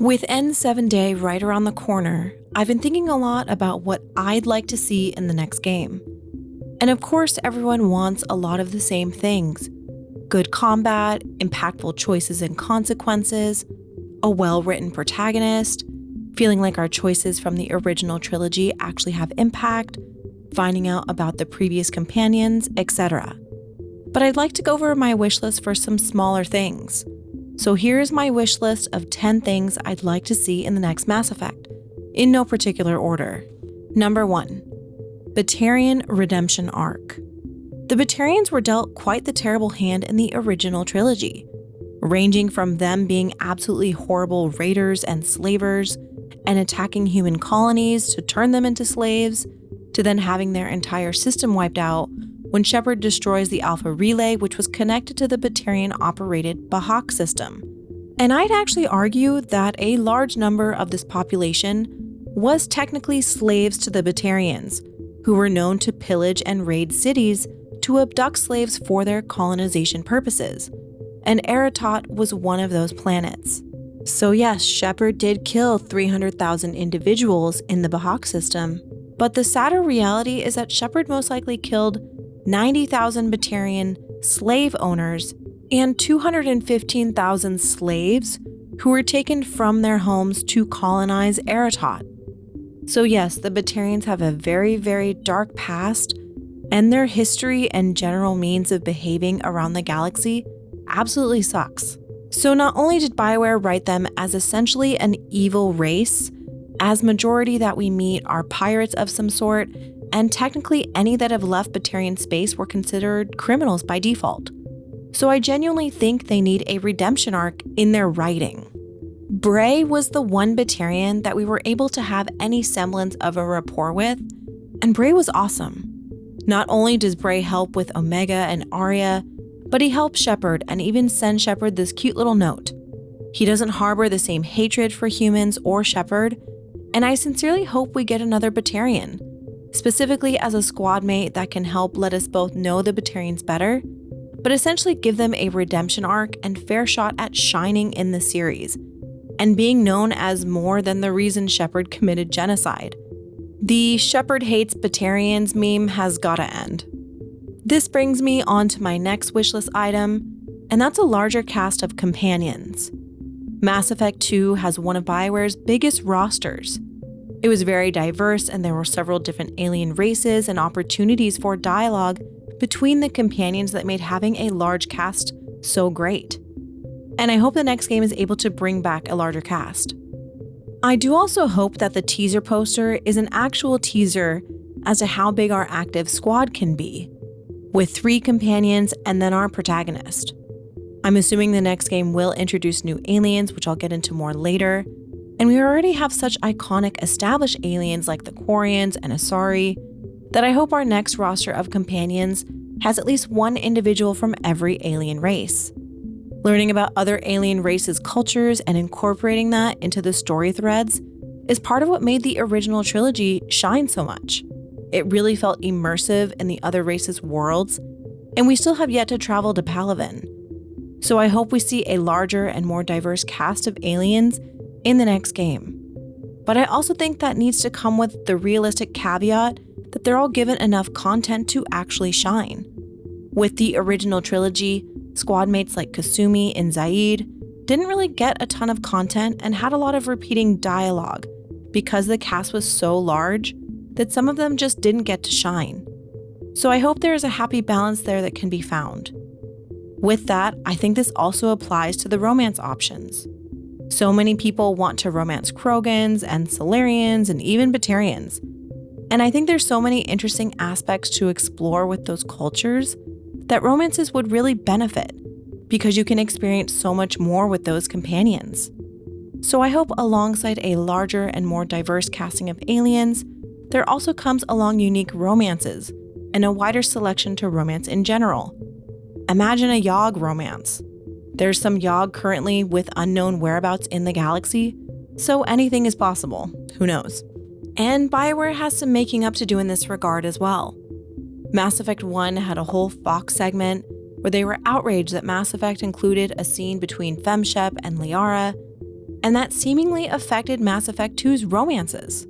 With N7 Day right around the corner, I've been thinking a lot about what I'd like to see in the next game. And of course, everyone wants a lot of the same things. Good combat, impactful choices and consequences, a well-written protagonist, feeling like our choices from the original trilogy actually have impact, finding out about the previous companions, etc. But I'd like to go over my wish list for some smaller things. So here's my wish list of 10 things I'd like to see in the next Mass Effect, in no particular order. Number 1. Barian Redemption Arc. The Batarians were dealt quite the terrible hand in the original trilogy, ranging from them being absolutely horrible raiders and slavers and attacking human colonies to turn them into slaves, to then having their entire system wiped out when Shepard destroys the Alpha Relay, which was connected to the Batarian-operated Bahak system. And I'd actually argue that a large number of this population was technically slaves to the Batarians, who were known to pillage and raid cities to abduct slaves for their colonization purposes. And Aratot was one of those planets. So yes, Shepard did kill 300,000 individuals in the Bahak system, but the sadder reality is that Shepard most likely killed 90,000 Batarian slave owners and 215,000 slaves who were taken from their homes to colonize Aratot. So yes, the Batarians have a very, very dark past, and their history and general means of behaving around the galaxy absolutely sucks. So not only did bioware write them as essentially an evil race, as majority that we meet are pirates of some sort, and technically any that have left Batarian space were considered criminals by default. So I genuinely think they need a redemption arc in their writing. Bray was the one Batarian that we were able to have any semblance of a rapport with, and Bray was awesome. Not only does Bray help with Omega and Arya, but he helps Shepard and even sends Shepard this cute little note. He doesn't harbor the same hatred for humans or Shepard, and I sincerely hope we get another Batarian, specifically as a squad mate that can help let us both know the Batarians better, but essentially give them a redemption arc and fair shot at shining in the series, and being known as more than the reason Shepard committed genocide. The Shepard hates Batarians meme has gotta end. This brings me on to my next wishlist item, and that's a larger cast of companions. Mass Effect 2 has one of BioWare's biggest rosters. It was very diverse, and there were several different alien races and opportunities for dialogue between the companions that made having a large cast so great. And I hope the next game is able to bring back a larger cast. I do also hope that the teaser poster is an actual teaser as to how big our active squad can be, with 3 companions and then our protagonist. I'm assuming the next game will introduce new aliens, which I'll get into more later, and we already have such iconic established aliens like the Quarians and Asari that I hope our next roster of companions has at least one individual from every alien race. Learning about other alien races' cultures and incorporating that into the story threads is part of what made the original trilogy shine so much. It really felt immersive in the other races' worlds, and we still have yet to travel to Palaven. So I hope we see a larger and more diverse cast of aliens in the next game. But I also think that needs to come with the realistic caveat that they're all given enough content to actually shine. With the original trilogy, squad mates like Kasumi and Zaid didn't really get a ton of content and had a lot of repeating dialogue because the cast was so large that some of them just didn't get to shine. So I hope there is a happy balance there that can be found. With that, I think this also applies to the romance options. So many people want to romance Krogans and Solarians and even Batarians. And I think there's so many interesting aspects to explore with those cultures that romances would really benefit because you can experience so much more with those companions. So I hope alongside a larger and more diverse casting of aliens, there also comes along unique romances and a wider selection to romance in general. Imagine a Yogg romance. There's some Yogg currently with unknown whereabouts in the galaxy, so anything is possible, who knows. And BioWare has some making up to do in this regard as well. Mass Effect 1 had a whole Fox segment where they were outraged that Mass Effect included a scene between FemShep and Liara, and that seemingly affected Mass Effect 2's romances.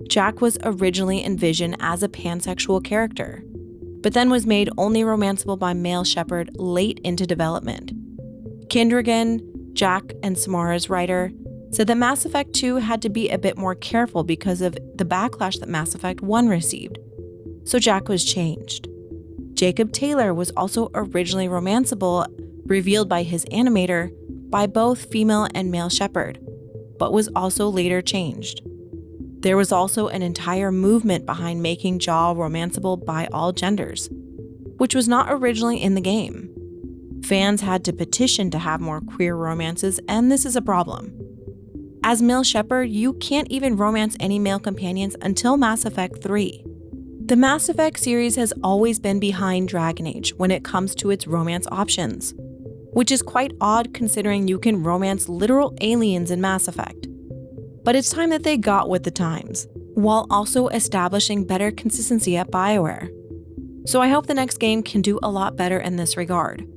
Jack was originally envisioned as a pansexual character, but then was made only romanceable by male Shepard late into development. Kindrigan, Jack and Samara's writer, said that Mass Effect 2 had to be a bit more careful because of the backlash that Mass Effect 1 received, so Jack was changed. Jacob Taylor was also originally romanceable, revealed by his animator, by both female and male Shepard, but was also later changed. There was also an entire movement behind making Jaw romanceable by all genders, which was not originally in the game. Fans had to petition to have more queer romances, and this is a problem. As male Shepard, you can't even romance any male companions until Mass Effect 3. The Mass Effect series has always been behind Dragon Age when it comes to its romance options, which is quite odd considering you can romance literal aliens in Mass Effect. But it's time that they got with the times, while also establishing better consistency at BioWare. So I hope the next game can do a lot better in this regard.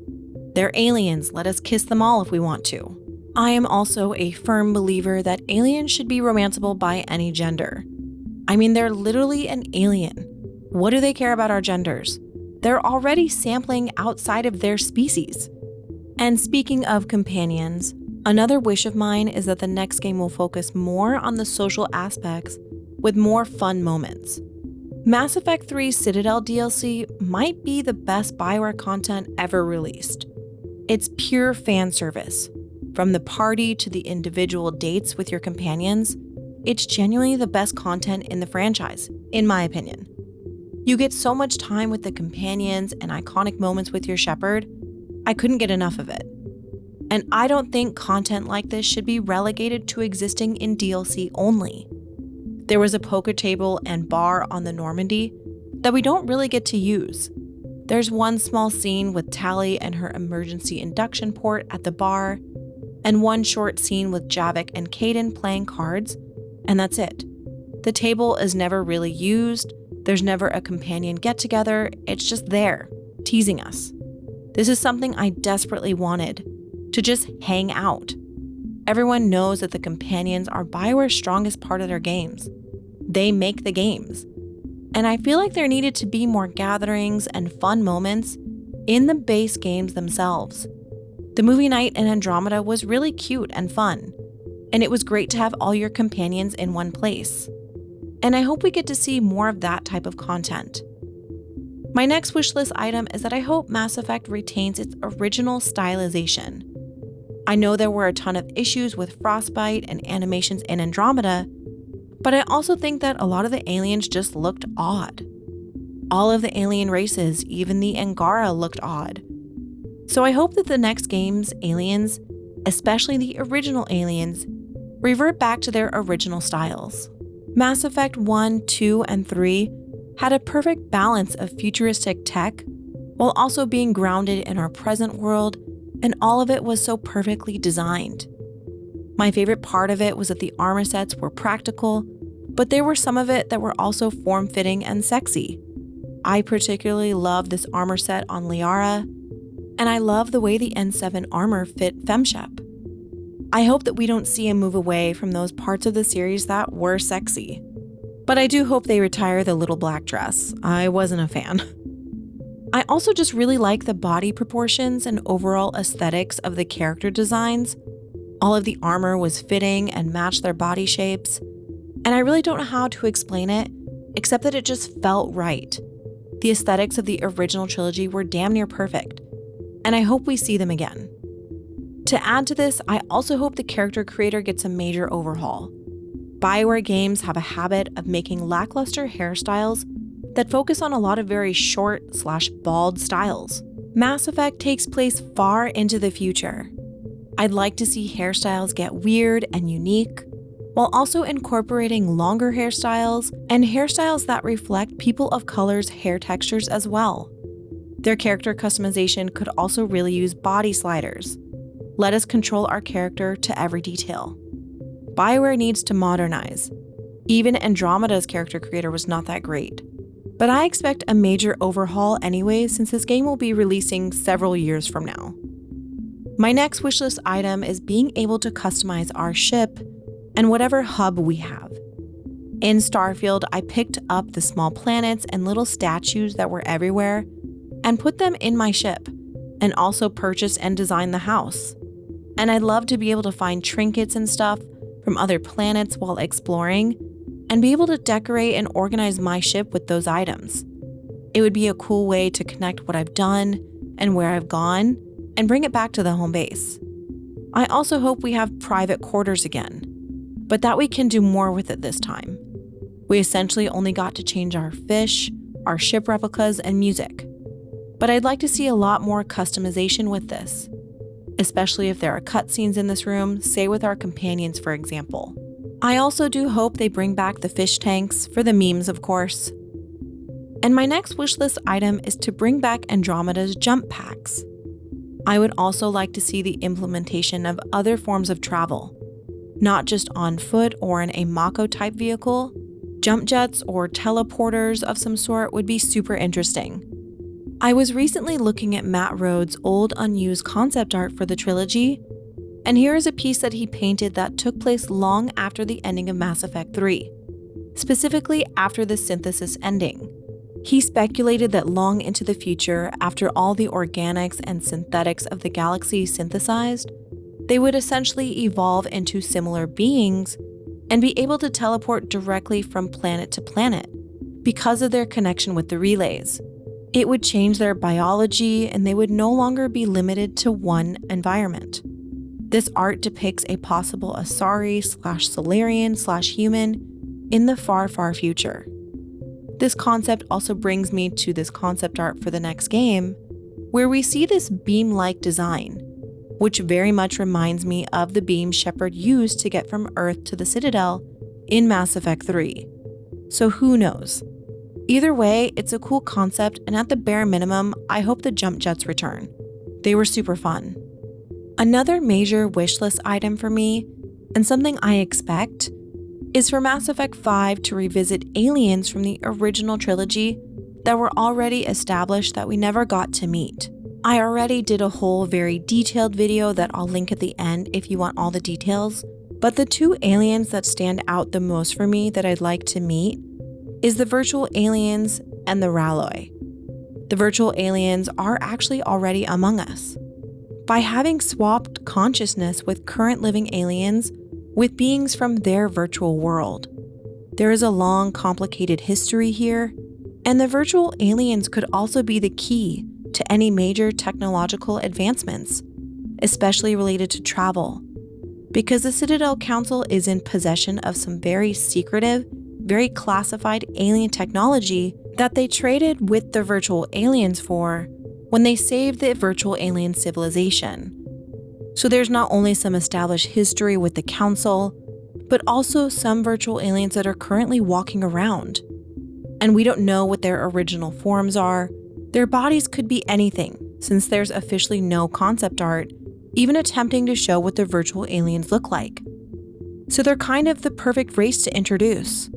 They're aliens, let us kiss them all if we want to. I am also a firm believer that aliens should be romanceable by any gender. I mean, they're literally an alien. What do they care about our genders? They're already sampling outside of their species. And speaking of companions, another wish of mine is that the next game will focus more on the social aspects with more fun moments. Mass Effect 3 Citadel DLC might be the best BioWare content ever released. It's pure fan service. From the party to the individual dates with your companions, it's genuinely the best content in the franchise, in my opinion. You get so much time with the companions and iconic moments with your Shepard. I couldn't get enough of it. And I don't think content like this should be relegated to existing in DLC only. There was a poker table and bar on the Normandy that we don't really get to use. There's one small scene with Tali and her emergency induction port at the bar, and one short scene with Javik and Kaidan playing cards, and that's it. The table is never really used, there's never a companion get-together, it's just there, teasing us. This is something I desperately wanted, to just hang out. Everyone knows that the companions are BioWare's strongest part of their games. They make the games. And I feel like there needed to be more gatherings and fun moments in the base games themselves. The movie night in Andromeda was really cute and fun, and it was great to have all your companions in one place. And I hope we get to see more of that type of content. My next wishlist item is that I hope Mass Effect retains its original stylization. I know there were a ton of issues with frostbite and animations in Andromeda, but I also think that a lot of the aliens just looked odd. All of the alien races, even the Angara, looked odd. So I hope that the next game's aliens, especially the original aliens, revert back to their original styles. Mass Effect 1, 2, and 3 had a perfect balance of futuristic tech while also being grounded in our present world, and all of it was so perfectly designed. My favorite part of it was that the armor sets were practical, but there were some of it that were also form-fitting and sexy. I particularly love this armor set on Liara, and I love the way the N7 armor fit FemShep. I hope that we don't see a move away from those parts of the series that were sexy. But I do hope they retire the little black dress. I wasn't a fan. I also just really like the body proportions and overall aesthetics of the character designs. All of the armor was fitting and matched their body shapes. And I really don't know how to explain it, except that it just felt right. The aesthetics of the original trilogy were damn near perfect, and I hope we see them again. To add to this, I also hope the character creator gets a major overhaul. BioWare games have a habit of making lackluster hairstyles that focus on a lot of very short/bald styles. Mass Effect takes place far into the future. I'd like to see hairstyles get weird and unique, while also incorporating longer hairstyles and hairstyles that reflect people of color's hair textures as well. Their character customization could also really use body sliders. Let us control our character to every detail. BioWare needs to modernize. Even Andromeda's character creator was not that great. But I expect a major overhaul anyway, since this game will be releasing several years from now. My next wishlist item is being able to customize our ship and whatever hub we have. In Starfield, I picked up the small planets and little statues that were everywhere and put them in my ship, and also purchased and designed the house. And I'd love to be able to find trinkets and stuff from other planets while exploring, and be able to decorate and organize my ship with those items. It would be a cool way to connect what I've done and where I've gone, and bring it back to the home base. I also hope we have private quarters again, but that we can do more with it this time. We essentially only got to change our fish, our ship replicas, and music. But I'd like to see a lot more customization with this, especially if there are cutscenes in this room, say with our companions, for example. I also do hope they bring back the fish tanks, for the memes of course. And my next wishlist item is to bring back Andromeda's jump packs. I would also like to see the implementation of other forms of travel, not just on foot or in a Mako type vehicle. Jump jets or teleporters of some sort would be super interesting. I was recently looking at Matt Rhodes' old unused concept art for the trilogy, and here is a piece that he painted that took place long after the ending of Mass Effect 3, specifically after the synthesis ending. He speculated that long into the future, after all the organics and synthetics of the galaxy synthesized, they would essentially evolve into similar beings and be able to teleport directly from planet to planet because of their connection with the relays. It would change their biology, and they would no longer be limited to one environment. This art depicts a possible Asari/Solarian/human in the far, far future. This concept also brings me to this concept art for the next game, where we see this beam-like design, which very much reminds me of the beam Shepard used to get from Earth to the Citadel in Mass Effect 3. So who knows? Either way, it's a cool concept, and at the bare minimum, I hope the jump jets return. They were super fun. Another major wishlist item for me, and something I expect, is for Mass Effect 5 to revisit aliens from the original trilogy that were already established that we never got to meet. I already did a whole very detailed video that I'll link at the end if you want all the details, but the two aliens that stand out the most for me that I'd like to meet is the virtual aliens and the Ralloi. The virtual aliens are actually already among us. By having swapped consciousness with current living aliens with beings from their virtual world, there is a long, complicated history here, and the virtual aliens could also be the key to any major technological advancements, especially related to travel, because the Citadel Council is in possession of some very secretive, very classified alien technology that they traded with the virtual aliens for when they saved the virtual alien civilization. So there's not only some established history with the Council, but also some virtual aliens that are currently walking around. And we don't know what their original forms are. Their bodies could be anything, since there's officially no concept art even attempting to show what the virtual aliens look like. So they're kind of the perfect race to introduce.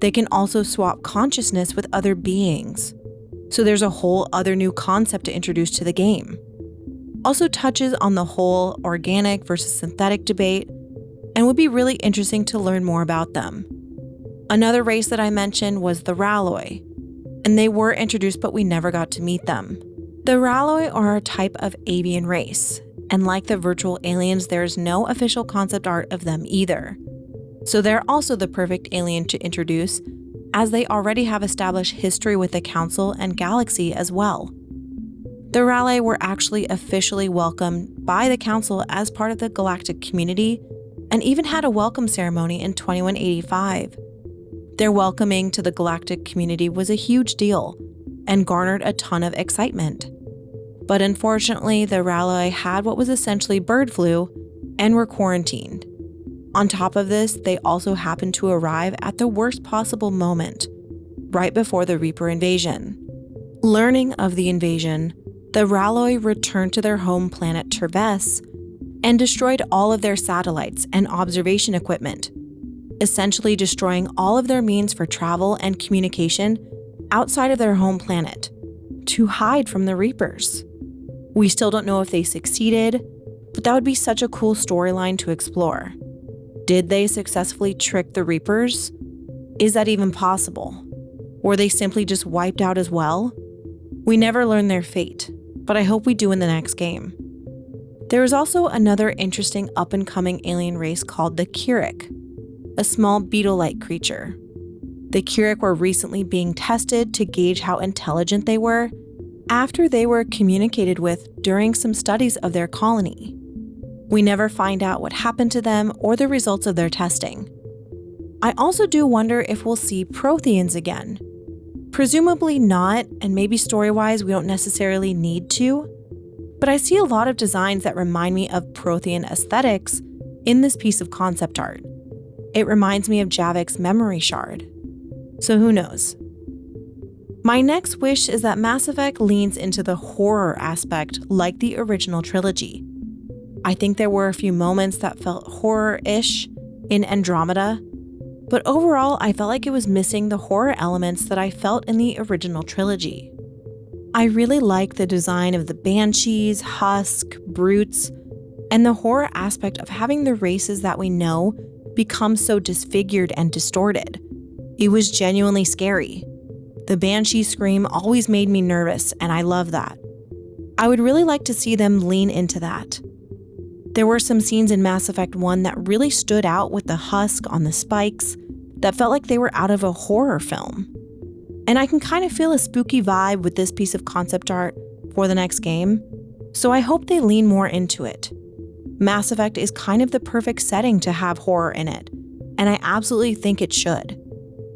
They can also swap consciousness with other beings. So there's a whole other new concept to introduce to the game. Also touches on the whole organic versus synthetic debate, and would be really interesting to learn more about them. Another race that I mentioned was the Ralloi, and they were introduced but we never got to meet them. The Ralloi are a type of avian race, and like the virtual aliens, there is no official concept art of them either. So they're also the perfect alien to introduce, as they already have established history with the Council and Galaxy as well. The Ralloi were actually officially welcomed by the Council as part of the galactic community, and even had a welcome ceremony in 2185. Their welcoming to the galactic community was a huge deal, and garnered a ton of excitement. But unfortunately, the Ralloi had what was essentially bird flu, and were quarantined. On top of this, they also happened to arrive at the worst possible moment, right before the Reaper invasion. Learning of the invasion, the Ralloi returned to their home planet Terves and destroyed all of their satellites and observation equipment, essentially destroying all of their means for travel and communication outside of their home planet to hide from the Reapers. We still don't know if they succeeded, but that would be such a cool storyline to explore. Did they successfully trick the Reapers? Is that even possible? Were they simply just wiped out as well? We never learn their fate, but I hope we do in the next game. There is also another interesting up-and-coming alien race called the Kirik, a small beetle-like creature. The Kirik were recently being tested to gauge how intelligent they were after they were communicated with during some studies of their colony. We never find out what happened to them or the results of their testing. I also do wonder if we'll see Protheans again. Presumably not, and maybe story-wise we don't necessarily need to, but I see a lot of designs that remind me of Prothean aesthetics in this piece of concept art. It reminds me of Javik's memory shard. So who knows? My next wish is that Mass Effect leans into the horror aspect like the original trilogy. I think there were a few moments that felt horror-ish in Andromeda, but overall I felt like it was missing the horror elements that I felt in the original trilogy. I really like the design of the Banshees, Husk, Brutes, and the horror aspect of having the races that we know become so disfigured and distorted. It was genuinely scary. The Banshee scream always made me nervous, and I love that. I would really like to see them lean into that. There were some scenes in Mass Effect 1 that really stood out with the husk on the spikes that felt like they were out of a horror film. And I can kind of feel a spooky vibe with this piece of concept art for the next game, so I hope they lean more into it. Mass Effect is kind of the perfect setting to have horror in it, and I absolutely think it should.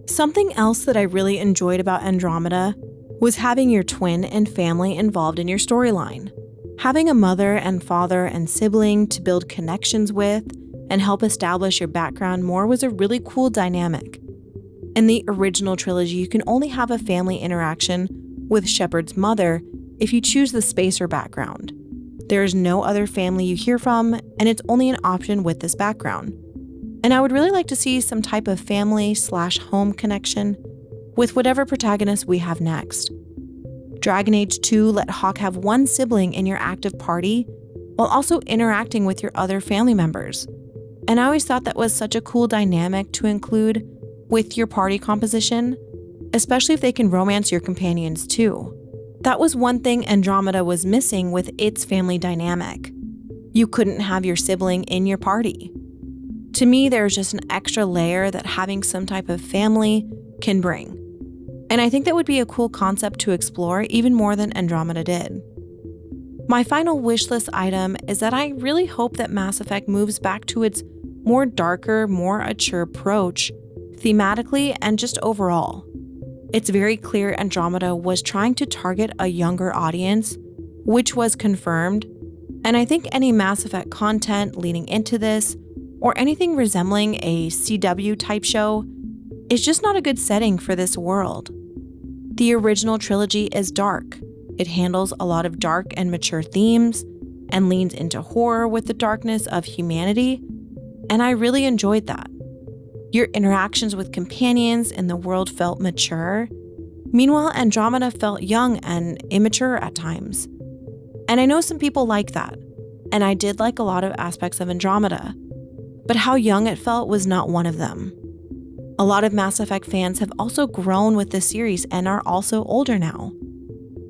Something else that I really enjoyed about Andromeda was having your twin and family involved in your storyline. Having a mother and father and sibling to build connections with and help establish your background more was a really cool dynamic. In the original trilogy, you can only have a family interaction with Shepard's mother if you choose the Spacer background. There is no other family you hear from, and it's only an option with this background. And I would really like to see some type of family/home connection with whatever protagonist we have next. Dragon Age 2 let Hawk have one sibling in your active party while also interacting with your other family members. And I always thought that was such a cool dynamic to include with your party composition, especially if they can romance your companions too. That was one thing Andromeda was missing with its family dynamic. You couldn't have your sibling in your party. To me, there's just an extra layer that having some type of family can bring. And I think that would be a cool concept to explore even more than Andromeda did. My final wishlist item is that I really hope that Mass Effect moves back to its more darker, more mature approach, thematically and just overall. It's very clear Andromeda was trying to target a younger audience, which was confirmed, and I think any Mass Effect content leading into this, or anything resembling a CW type show, is just not a good setting for this world. The original trilogy is dark. It handles a lot of dark and mature themes and leans into horror with the darkness of humanity, and I really enjoyed that. Your interactions with companions in the world felt mature. Meanwhile, Andromeda felt young and immature at times. And I know some people like that, and I did like a lot of aspects of Andromeda, but how young it felt was not one of them. A lot of Mass Effect fans have also grown with the series and are also older now.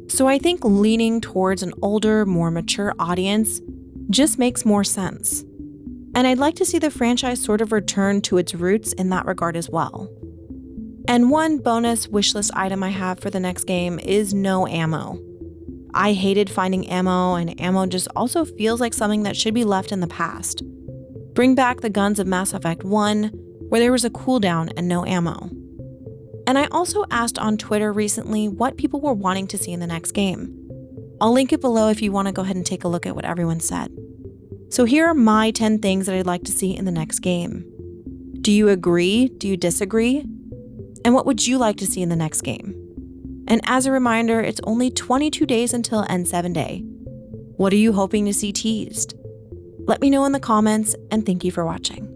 So I think leaning towards an older, more mature audience just makes more sense. And I'd like to see the franchise sort of return to its roots in that regard as well. And one bonus wishlist item I have for the next game is no ammo. I hated finding ammo, and ammo just also feels like something that should be left in the past. Bring back the guns of Mass Effect 1, where there was a cooldown and no ammo. And I also asked on Twitter recently what people were wanting to see in the next game. I'll link it below if you want to go ahead and take a look at what everyone said. So here are my 10 things that I'd like to see in the next game. Do you agree? Do you disagree? And what would you like to see in the next game? And as a reminder, it's only 22 days until N7 Day. What are you hoping to see teased? Let me know in the comments, and thank you for watching.